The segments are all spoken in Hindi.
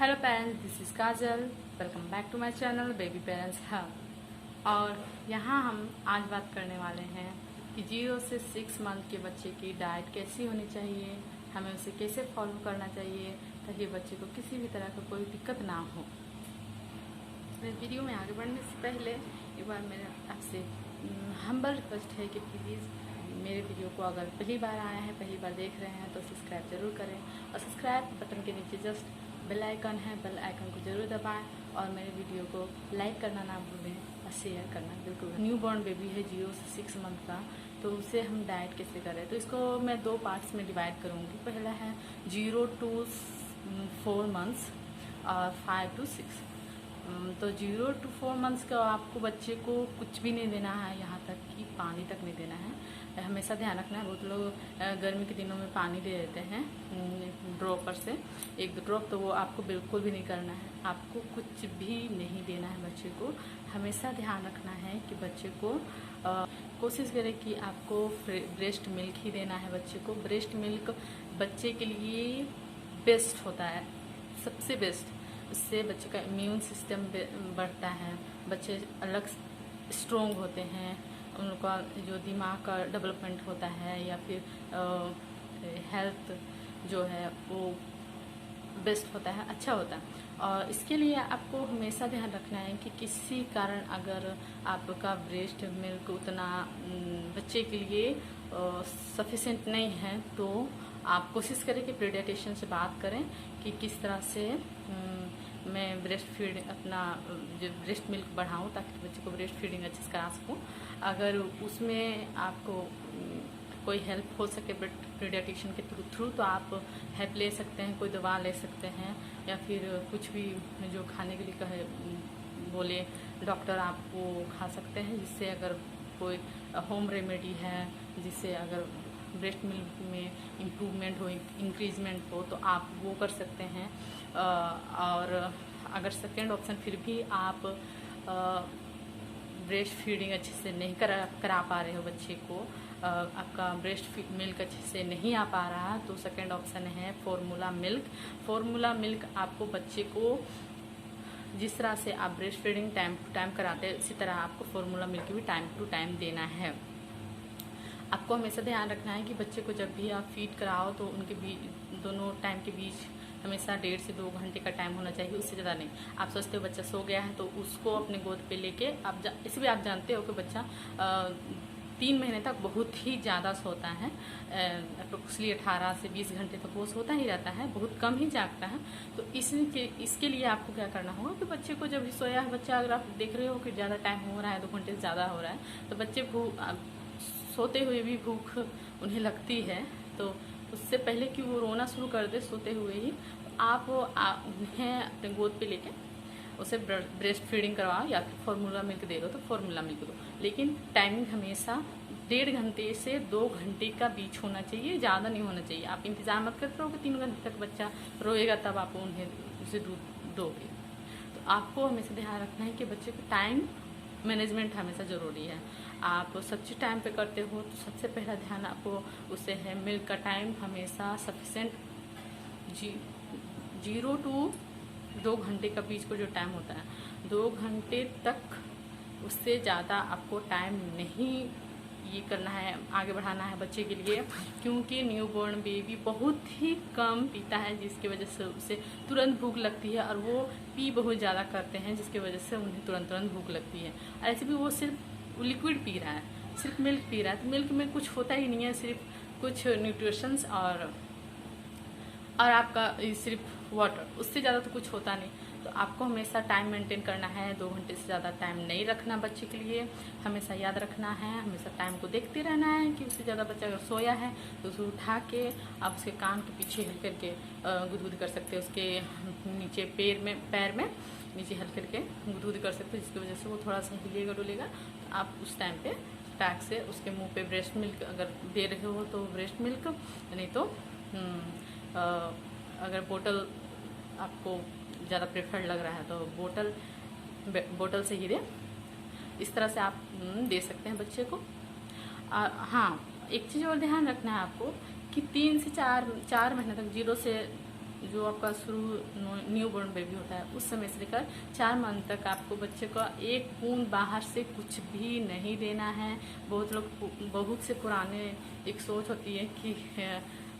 Hello parents, this is Kajal. Welcome back to my channel baby parents hub. और यहाँ हम आज बात करने वाले हैं कि 0 से 6 मंथ के बच्चे की डाइट कैसी होनी चाहिए, हमें उसे कैसे फॉलो करना चाहिए ताकि बच्चे को किसी भी तरह का कोई दिक्कत ना हो। मेरे वीडियो में आगे बढ़ने से पहले एक बार मेरे आपसे हम्बल रिक्वेस्ट है कि प्लीज़ मेरे वीडियो को अगर पहली बार आए हैं, पहली बार देख रहे हैं तो सब्सक्राइब जरूर करें और सब्सक्राइब बटन के नीचे जस्ट बेल आइकन है, बेल आइकन को जरूर दबाएं और मेरे वीडियो को लाइक करना ना भूलें और शेयर करना बिल्कुल। न्यू बॉर्न बेबी है 0 से 6 मंथ का, तो उसे हम डाइट कैसे करें, तो इसको मैं 2 पार्ट्स में डिवाइड करूँगी। पहला है 0 to 4 मंथ्स और 5 to 6। तो 0 to 4 मंथ्स का आपको बच्चे को कुछ भी नहीं देना है, यहाँ तक कि पानी तक नहीं देना है। हमेशा ध्यान रखना है, बहुत लोग गर्मी के दिनों में पानी दे देते हैं ड्रॉपर से 1-2 ड्रॉप, तो वो आपको बिल्कुल भी नहीं करना है। आपको कुछ भी नहीं देना है बच्चे को। हमेशा ध्यान रखना है कि बच्चे को कोशिश करें कि आपको ब्रेस्ट मिल्क ही देना है बच्चे को। ब्रेस्ट मिल्क बच्चे के लिए बेस्ट होता है, सबसे बेस्ट। उससे बच्चे का इम्यून सिस्टम बढ़ता है, बच्चे अलग स्ट्रोंग होते हैं, उनका जो दिमाग का डेवलपमेंट होता है या फिर हेल्थ जो है वो बेस्ट होता है, अच्छा होता है। और इसके लिए आपको हमेशा ध्यान रखना है कि किसी कारण अगर आपका ब्रेस्ट मिल्क उतना बच्चे के लिए सफिशिएंट नहीं है तो आप कोशिश करें कि पीडियाट्रिशियन से बात करें कि किस तरह से मैं ब्रेस्ट फीड अपना जो ब्रेस्ट मिल्क बढ़ाऊं ताकि बच्चे को ब्रेस्ट फीडिंग अच्छे से करा सकूं। अगर उसमें आपको कोई हेल्प हो सके पीडियाट्रिशियन के थ्रू तो आप हेल्प ले सकते हैं, कोई दवा ले सकते हैं या फिर कुछ भी जो खाने के लिए कहे बोले डॉक्टर आप वो खा सकते हैं, जिससे अगर कोई होम रेमेडी है जिससे अगर ब्रेस्ट मिल्क में इम्प्रूवमेंट हो, इंक्रीजमेंट हो, तो आप वो कर सकते हैं। और अगर सेकेंड ऑप्शन फिर भी आप ब्रेस्ट फीडिंग अच्छे से नहीं करा पा रहे हो बच्चे को, आपका ब्रेस्ट मिल्क अच्छे से नहीं आ पा रहा, तो सेकेंड ऑप्शन है फॉर्मूला मिल्क। फॉर्मूला मिल्क आपको बच्चे को जिस तरह से आप breast feeding time to time कराते हैं उसी तरह आपको फॉर्मूला मिल्क भी टाइम टू टाइम देना है। आपको हमेशा ध्यान रखना है कि बच्चे को जब भी आप फीड कराओ तो उनके बीच दोनों टाइम के बीच हमेशा 1.5 से 2 घंटे का टाइम होना चाहिए, उससे ज़्यादा नहीं। आप सोचते हो बच्चा सो गया है तो उसको अपने गोद पे लेके आप इसे भी आप जानते हो कि बच्चा 3 महीने तक बहुत ही ज़्यादा सोता है, अप्रोक्सली 18 से 20 घंटे तक वो सोता ही रहता है, बहुत कम ही जागता है। तो इसके लिए आपको क्या करना होगा कि बच्चे को जब भी सोया है बच्चा, अगर आप देख रहे हो कि ज़्यादा टाइम हो रहा है, 2 घंटे से ज़्यादा हो रहा है, तो बच्चे सोते हुए भी भूख उन्हें लगती है, तो उससे पहले कि वो रोना शुरू कर दे सोते हुए ही आप उन्हें अपने गोद पे लेके उसे ब्रेस्ट फीडिंग करवाओ या फिर फॉर्मूला मिल्क दे दो तो फॉर्मूला मिल्क दो। लेकिन टाइमिंग हमेशा 1.5 घंटे से 2 घंटे का बीच होना चाहिए, ज़्यादा नहीं होना चाहिए। आप इंतज़ार मत करते रहो कि 3 घंटे तक बच्चा रोएगा तब आप उसे दूध दोगे। तो आपको हमेशा ध्यान रखना है कि बच्चे का टाइम मैनेजमेंट हमेशा ज़रूरी है। आप सब चीज़ टाइम पे करते हो तो सबसे पहला ध्यान आपको उससे है मिल्क का टाइम हमेशा सफिशेंट 0 to 2 घंटे का बीच को जो टाइम होता है, 2 घंटे तक उससे ज़्यादा आपको टाइम नहीं ये करना है, आगे बढ़ाना है बच्चे के लिए, क्योंकि न्यूबॉर्न बेबी बहुत ही कम पीता है जिसकी वजह से उसे तुरंत भूख लगती है और वो पी बहुत ज़्यादा करते हैं जिसकी वजह से उन्हें तुरंत भूख लगती है। ऐसे भी वो सिर्फ लिक्विड पी रहा है, सिर्फ मिल्क पी रहा है, तो मिल्क में कुछ होता ही नहीं है, सिर्फ कुछ न्यूट्रिशंस और आपका सिर्फ वाटर, उससे ज़्यादा तो कुछ होता नहीं। तो आपको हमेशा टाइम मेंटेन करना है, 2 घंटे से ज़्यादा टाइम नहीं रखना बच्चे के लिए। हमेशा याद रखना है, हमेशा टाइम को देखते रहना है कि उससे ज़्यादा बच्चा अगर सोया है तो उसे उठा के आप उसके कान के पीछे हिल करके गुदगुदी कर सकते हो, उसके नीचे पैर में नीचे हल करके गुदगुदी कर सकते हो, जिसकी वजह से वो थोड़ा सा हिलेगा डुलेगा। तो आप उस टाइम पे टैग से उसके मुंह पे ब्रेस्ट मिल्क अगर दे रहे हो तो ब्रेस्ट मिल्क, नहीं तो अगर बोतल आपको ज़्यादा प्रेफर्ड लग रहा है तो बोतल से ही दे। इस तरह से आप दे सकते हैं बच्चे को। हाँ, एक चीज़ और ध्यान रखना है आपको कि 3 से 4 महीने तक 0 से जो आपका शुरू न्यू बोर्न बेबी होता है उस समय से लेकर 4 मंथ तक आपको बच्चे को एक बूंद बाहर से कुछ भी नहीं देना है। बहुत से पुराने एक सोच होती है कि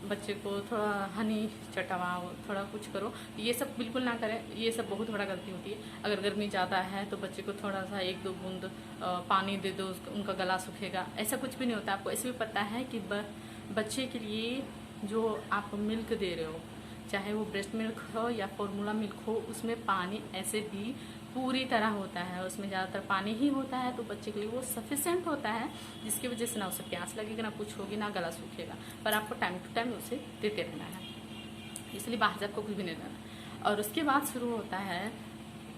बच्चे को थोड़ा हनी चटवाओ, थोड़ा कुछ करो, ये सब बिल्कुल ना करें। ये सब बहुत बड़ा गलती होती है। अगर गर्मी ज़्यादा है तो बच्चे को थोड़ा सा 1-2 बूंद पानी दे दो, उनका गला सूखेगा, ऐसा कुछ भी नहीं होता। आपको ऐसे भी पता है कि बच्चे के लिए जो आप मिल्क दे रहे हो, चाहे वो ब्रेस्ट मिल्क हो या फॉर्मूला मिल्क हो, उसमें पानी ऐसे भी पूरी तरह होता है, उसमें ज़्यादातर पानी ही होता है। तो बच्चे के लिए वो सफिशेंट होता है, जिसकी वजह से ना उसे प्यास लगेगा, ना कुछ होगी, ना गला सूखेगा। पर आपको टाइम टू टाइम उसे देते रहना है, इसलिए बाहर से आपको कुछ भी नहीं देना। और उसके बाद शुरू होता है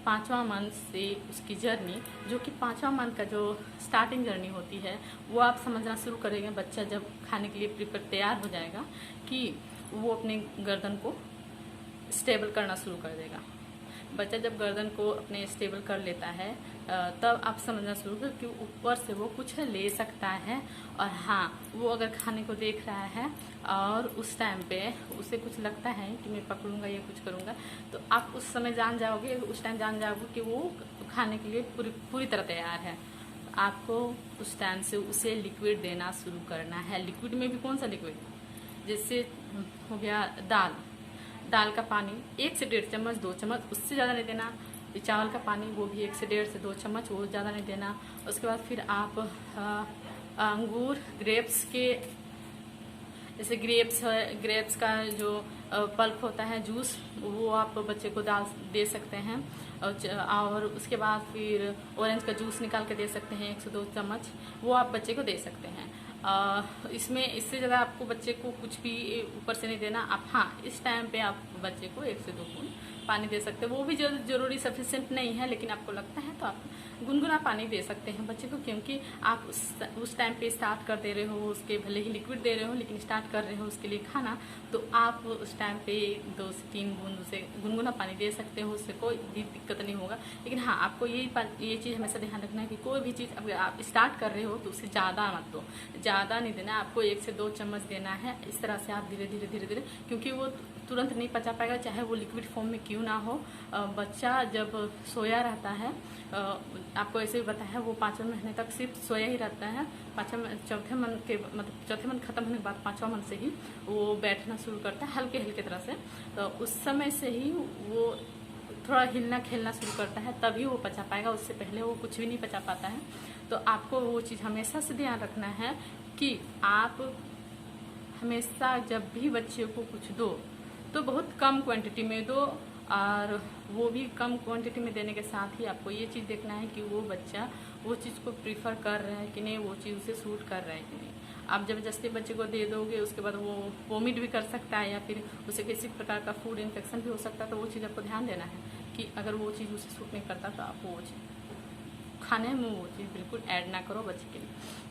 5वां मंथ से उसकी जर्नी, जो कि 5वां मंथ का जो स्टार्टिंग जर्नी होती है वो आप समझना शुरू करेंगे। बच्चा जब खाने के लिए प्रिपेयर तैयार हो जाएगा कि वो अपने गर्दन को स्टेबल करना शुरू कर देगा। बच्चा जब गर्दन को अपने स्टेबल कर लेता है तब आप समझना शुरू कर कि ऊपर से वो कुछ ले सकता है। और हाँ, वो अगर खाने को देख रहा है और उस टाइम पे उसे कुछ लगता है कि मैं पकड़ूंगा या कुछ करूंगा, तो आप उस समय जान जाओगे, उस टाइम जान जाओगे कि वो खाने के लिए पूरी तरह तैयार है। आपको उस टाइम से उसे लिक्विड देना शुरू करना है। लिक्विड में भी कौन सा लिक्विड, जैसे हो गया दाल का पानी 1 से 1.5 चम्मच, 2 चम्मच, उससे ज़्यादा नहीं देना। चावल का पानी वो भी 1 से 1.5 से 2 चम्मच, वो ज़्यादा नहीं देना। उसके बाद फिर आप अंगूर, ग्रेप्स के, जैसे ग्रेप्स का जो पल्प होता है, जूस, वो आप बच्चे को दे सकते हैं। और उसके बाद फिर ऑरेंज का जूस निकाल के दे सकते हैं 1 से 2 चम्मच, वो आप बच्चे को दे सकते हैं। इससे ज़्यादा आपको बच्चे को कुछ भी ऊपर से नहीं देना। आप हाँ, इस टाइम पे आप बच्चे को 1 से 2 बूंद पानी दे सकते हैं। वो भी जरूरी सफिशिएंट नहीं है, लेकिन आपको लगता है तो आप गुनगुना पानी दे सकते हैं बच्चे को, क्योंकि आप उस टाइम पे स्टार्ट कर दे रहे हो, उसके भले ही लिक्विड दे रहे हो लेकिन स्टार्ट कर रहे हो उसके लिए खाना, तो आप उस टाइम पे 2 से 3 बूंद उसे गुनगुना पानी दे सकते हो, उससे कोई भी दिक्कत नहीं होगा। लेकिन हाँ, आपको ये चीज़ हमेशा ध्यान रखना है कि कोई भी चीज़ अगर आप स्टार्ट कर रहे हो तो उसे ज़्यादा मत दो, ज़्यादा नहीं देना। आपको 1 से 2 चम्मच देना है। इस तरह से आप धीरे धीरे, क्योंकि वो तुरंत नहीं पचा पाएगा, चाहे वो लिक्विड फॉर्म में क्यों ना हो। बच्चा जब सोया रहता है, आपको ऐसे भी बताया, वो 5वें महीने तक सिर्फ सोया ही रहता है। चौथे मंथ खत्म होने के बाद 5वां मंथ से ही वो बैठना शुरू करता है, हल्के तरह से। तो उस समय से ही वो थोड़ा हिलना खेलना शुरू करता है, तभी वो पचा पाएगा। उससे पहले वो कुछ भी नहीं पचा पाता है। तो आपको वो चीज़ हमेशा से ध्यान रखना है कि आप हमेशा जब भी बच्चे को कुछ दो तो बहुत कम क्वांटिटी में दो, और वो भी कम क्वांटिटी में देने के साथ ही आपको ये चीज़ देखना है कि वो बच्चा वो चीज़ को प्रीफर कर रहा है कि नहीं, वो चीज़ उसे सूट कर रहा है कि नहीं। आप जबरदस्ती बच्चे को दे दोगे, उसके बाद वो वोमिट भी कर सकता है या फिर उसे किसी प्रकार का फूड इन्फेक्शन भी हो सकता है। तो वो चीज़ आपको ध्यान देना है कि अगर वो चीज़ उसे सूट नहीं करता तो आप वो चीज़ खाने में वो चीज़ बिल्कुल ऐड ना करो बच्चे के लिए।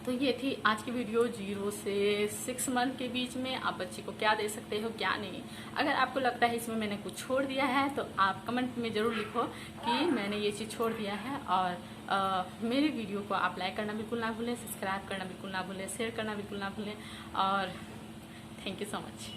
तो ये थी आज की वीडियो 0 से 6 मंथ के बीच में आप बच्चे को क्या दे सकते हो, क्या नहीं। अगर आपको लगता है इसमें मैंने कुछ छोड़ दिया है तो आप कमेंट में ज़रूर लिखो कि मैंने ये चीज़ छोड़ दिया है। और मेरी वीडियो को आप लाइक करना बिल्कुल ना भूलें, सब्सक्राइब करना बिल्कुल ना भूलें, शेयर करना बिल्कुल ना भूलें। और थैंक यू सो मच।